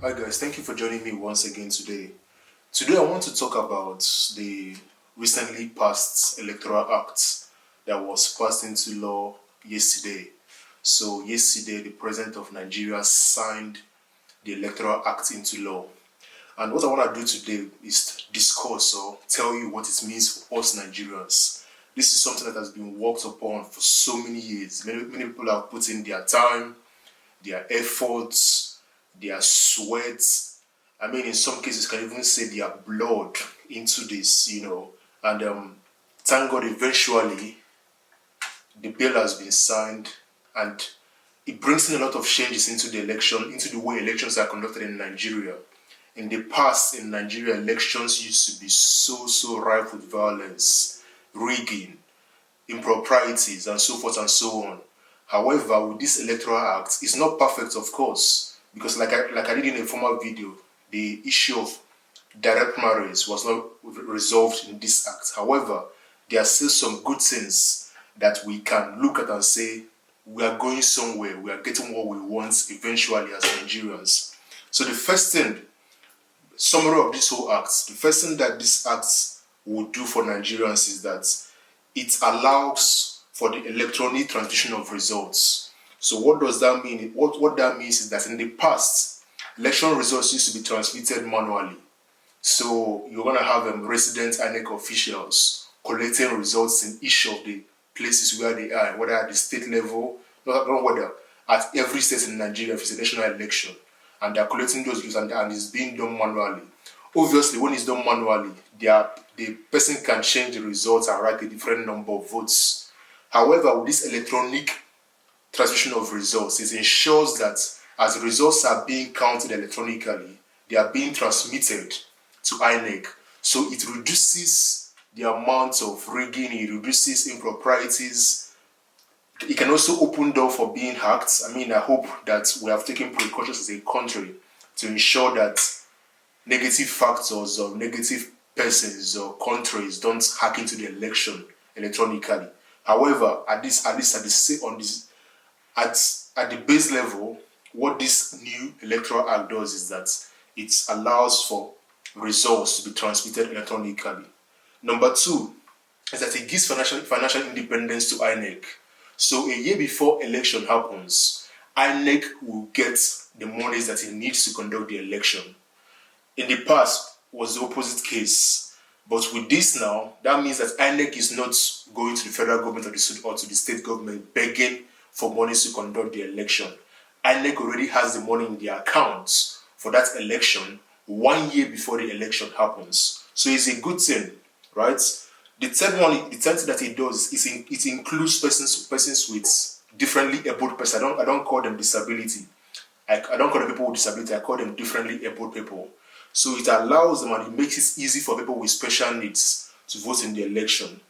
Hi guys, thank you for joining me once again today. Today I want to talk about the recently passed Electoral Act that was passed into law yesterday. So yesterday the President of Nigeria signed the Electoral Act into law. And what I want to do today is discuss or tell you what it means for us Nigerians. This is something that has been worked upon for so many years. Many people have put in their time, their efforts, their sweat. I mean, in some cases, can even say their blood into this, And thank God, eventually, the bill has been signed, and it brings in a lot of changes into the election, into the way elections are conducted in Nigeria. In the past, in Nigeria, elections used to be so rife with violence, rigging, improprieties, and so forth and so on. However, with this Electoral Act, it's not perfect, of course, because like I did in a former video, the issue of direct marriage was not resolved in this act. However, there are still some good things that we can look at and say, we are going somewhere, we are getting what we want eventually as Nigerians. So the first thing, summary of this whole act, the first thing that this act will do for Nigerians is that it allows for the electronic transmission of results. So what does that mean? What that means is that in the past, election results used to be transmitted manually. So you're going to have resident INEC officials collecting results in each of the places where they are, whether at the state level, not whether at every state in Nigeria if it's a national election. And they're collecting those results and it's being done manually. Obviously, when it's done manually, the person can change the results and write a different number of votes. However, with this electronic transmission of results, it ensures that as results are being counted electronically, they are being transmitted to INEC. So it reduces the amount of rigging, it reduces improprieties. It can also open door for being hacked. I mean, I hope that we have taken precautions as a country to ensure that negative factors or negative persons or countries don't hack into the election electronically. However, at the base level, what this new Electoral Act does is that it allows for results to be transmitted electronically. Number two is that it gives financial independence to INEC. So a year before election happens, INEC will get the monies that it needs to conduct the election. In the past was the opposite case. But with this now, that means that INEC is not going to the federal government or to the state government begging for money to conduct the election. INEC already has the money in their accounts for that election 1 year before the election happens. So it's a good thing, right? The third thing that it does is it includes persons with differently abled persons. I don't call them disability. I don't call them people with disability. I call them differently abled people. So it allows them and it makes it easy for people with special needs to vote in the election.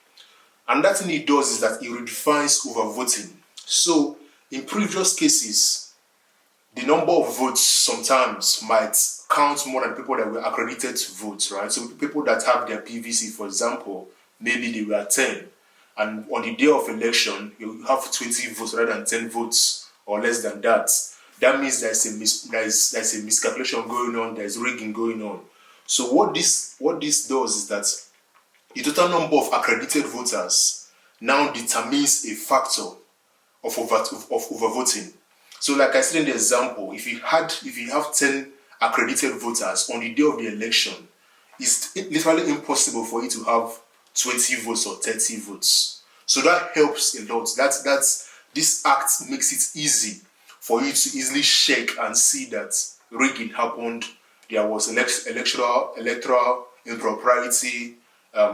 And that thing it does is that it redefines overvoting. So in previous cases, the number of votes sometimes might count more than people that were accredited to vote, right? So people that have their PVC, for example, maybe they were 10. And on the day of election, you have 20 votes rather than 10 votes or less than that. That means there's a miscalculation going on, there's rigging going on. So what this does is that the total number of accredited voters now determines a factor of overvoting. So like I said in the example, if you have 10 accredited voters on the day of the election, it's literally impossible for you to have 20 votes or 30 votes. So that helps a lot. This act makes it easy for you to easily check and see that rigging happened, there was electoral impropriety,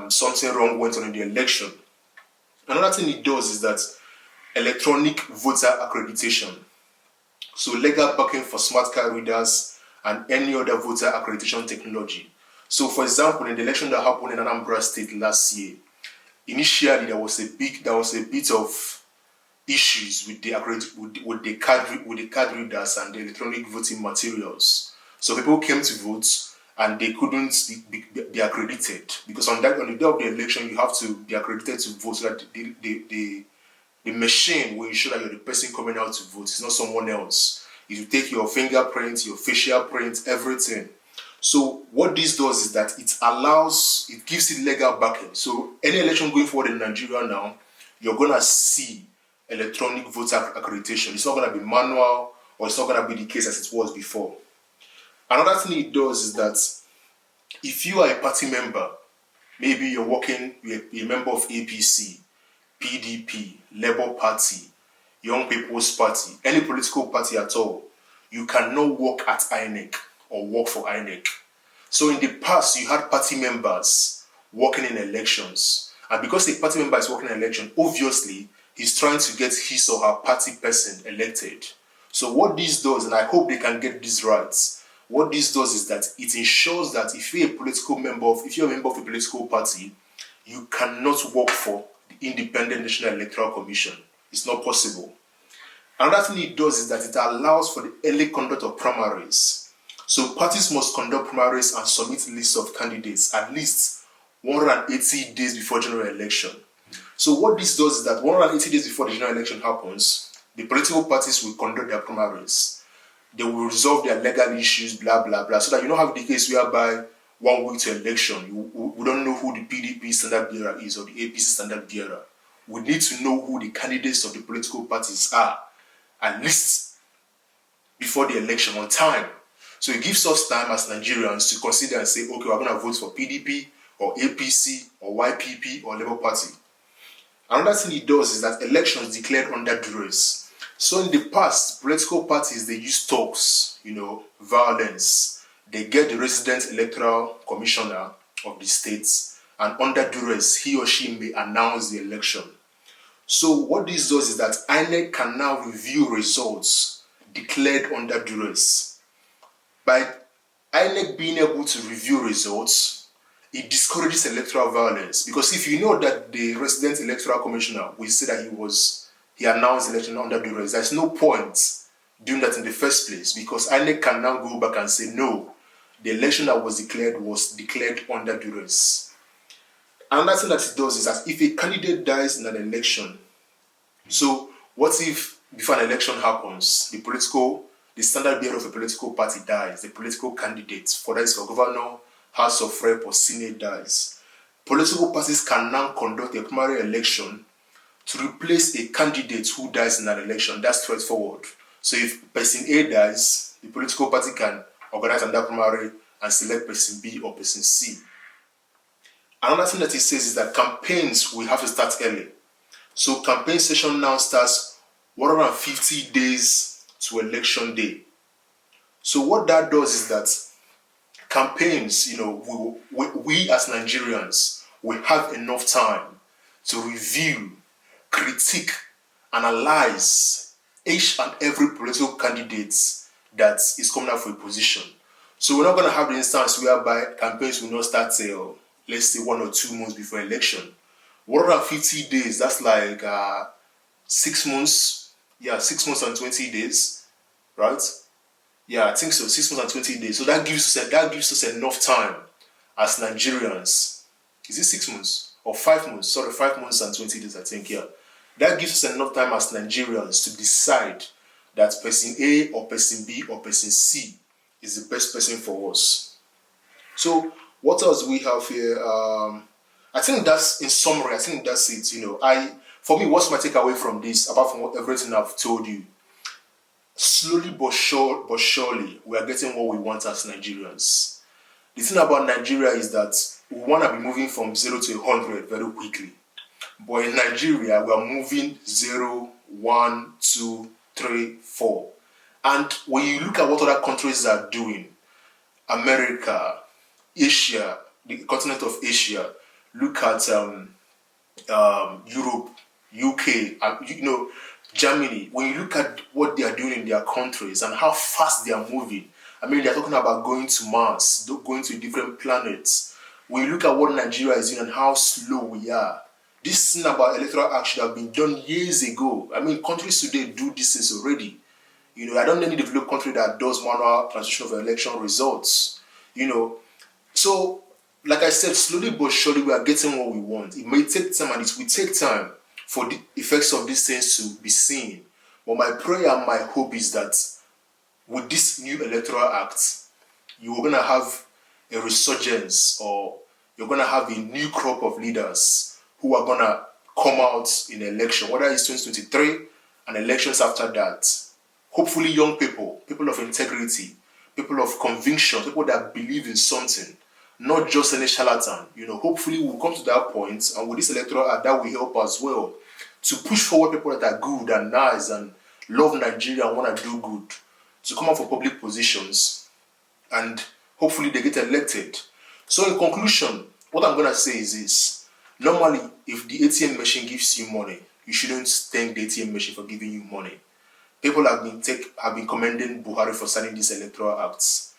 something wrong went on in the election. Another thing it does is that electronic voter accreditation. So legal backing for smart card readers and any other voter accreditation technology. So for example, in the election that happened in Anambra State last year, initially there was a bit of issues with the card readers and the electronic voting materials. So people came to vote and they couldn't be accredited because on the day of the election you have to be accredited to vote so that the machine will ensure that you're the person coming out to vote. It's not someone else. It will take your fingerprint, your facial print, everything. So what this does is that it gives it legal backing. So any election going forward in Nigeria now, you're gonna see electronic voter accreditation. It's not gonna be manual, or it's not gonna be the case as it was before. Another thing it does is that if you are a party member, maybe you're a member of APC, PDP, Labour Party, Young People's Party, any political party at all, you cannot work at INEC or work for INEC. So in the past, you had party members working in elections. And because a party member is working in an election, obviously, he's trying to get his or her party person elected. So what this does, and I hope they can get this right, what this does is that it ensures that if you're a member of a political party, you cannot work for the Independent National Electoral Commission. It's not possible. Another thing it does is that it allows for the early conduct of primaries. So parties must conduct primaries and submit lists of candidates at least 180 days before general election. So what this does is that 180 days before the general election happens, the political parties will conduct their primaries. They will resolve their legal issues, blah, blah, blah, so that you don't have the case whereby 1 week to election, we don't know who the PDP standard bearer is or the APC standard bearer. We need to know who the candidates of the political parties are, at least before the election on time. So it gives us time as Nigerians to consider and say, okay, we're going to vote for PDP or APC or YPP or Labour Party. Another thing it does is that elections declared under duress. So in the past, political parties, they use talks, violence. They get the resident electoral commissioner of the states, and under duress, he or she may announce the election. So what this does is that INEC can now review results declared under duress. By INEC being able to review results, it discourages electoral violence. Because if you know that the resident electoral commissioner will say that he announced the election under duress, there's no point doing that in the first place, because INEC can now go back and say, no, the election that was declared under duress. Another thing that it does is that if a candidate dies in an election, so what if before an election happens, the standard bearer of a political party dies, the political candidate, for governor, House of Rep, or Senate dies? Political parties can now conduct a primary election to replace a candidate who dies in an election. That's straightforward. So if person A dies, the political party can organize another primary and select person B or person C. Another thing that it says is that campaigns will have to start early. So campaign session now starts 150 days to election day. So what that does is that campaigns, we as Nigerians will have enough time to review, critique, analyze each and every political candidate that is coming up for a position. So we're not going to have the instance whereby campaigns will not start till, let's say, 1 or 2 months before election. 150 days, that's like 6 months. Yeah, 6 months and 20 days, right? Yeah, I think so, 6 months and 20 days. So that gives us enough time as Nigerians. Is it 6 months or 5 months? Sorry, 5 months and 20 days, I think, yeah. That gives us enough time as Nigerians to decide that person A or person B or person C is the best person for us. So what else we have here? I think that's, in summary, I think that's it. For me, what's my takeaway from this, apart from everything I've told you? Slowly but surely, we are getting what we want as Nigerians. The thing about Nigeria is that we want to be moving from 0 to 100 very quickly. But in Nigeria, we are moving 0, 1, 2, 3, 4. And when you look at what other countries are doing, America, Asia, the continent of Asia, look at Europe, UK, Germany. When you look at what they are doing in their countries and how fast they are moving, they're talking about going to Mars, going to different planets. When you look at what Nigeria is doing and how slow we are, this thing about Electoral Act should have been done years ago. Countries today do this things already. I don't know any developed country that does manual transition of election results. So, like I said, slowly but surely we are getting what we want. It may take time, and it will take time for the effects of these things to be seen. But my prayer and my hope is that with this new Electoral Act, you're going to have a resurgence, or you're going to have a new crop of leaders who are going to come out in election, whether it's 2023 and elections after that. Hopefully young people, people of integrity, people of conviction, people that believe in something, not just any charlatan. Hopefully we'll come to that point, and with this Electoral Act, that will help as well to push forward people that are good and nice and love Nigeria and want to do good, to come out for public positions, and hopefully they get elected. So in conclusion, what I'm going to say is this. Normally, if the ATM machine gives you money, you shouldn't thank the ATM machine for giving you money. People have been commending Buhari for signing these Electoral Acts.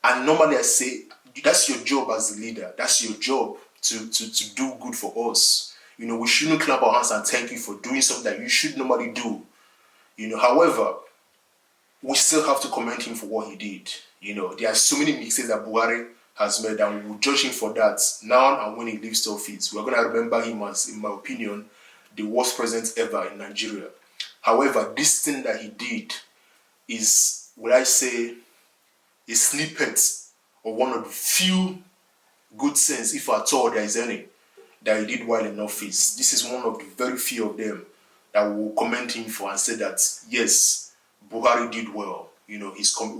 And normally I say, that's your job as a leader. That's your job to do good for us. We shouldn't clap our hands and thank you for doing something that you should normally do. However, we still have to commend him for what he did. There are so many mistakes that Buhari has made, and we will judge him for that now and when he leaves the office. We're going to remember him as, in my opinion, the worst president ever in Nigeria. However, this thing that he did is, would I say, a snippet of one of the few good things, if at all there is any, that he did while in office. This is one of the very few of them that will commend him for and say that, yes, Buhari did well. We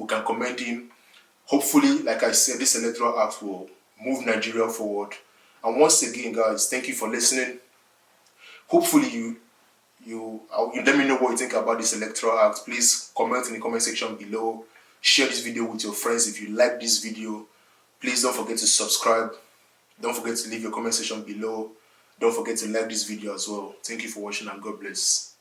can commend him. Hopefully, like I said, this Electoral Act will move Nigeria forward. And once again, guys, thank you for listening. Hopefully, you let me know what you think about this Electoral Act. Please comment in the comment section below. Share this video with your friends if you like this video. Please don't forget to subscribe. Don't forget to leave your comment section below. Don't forget to like this video as well. Thank you for watching, and God bless.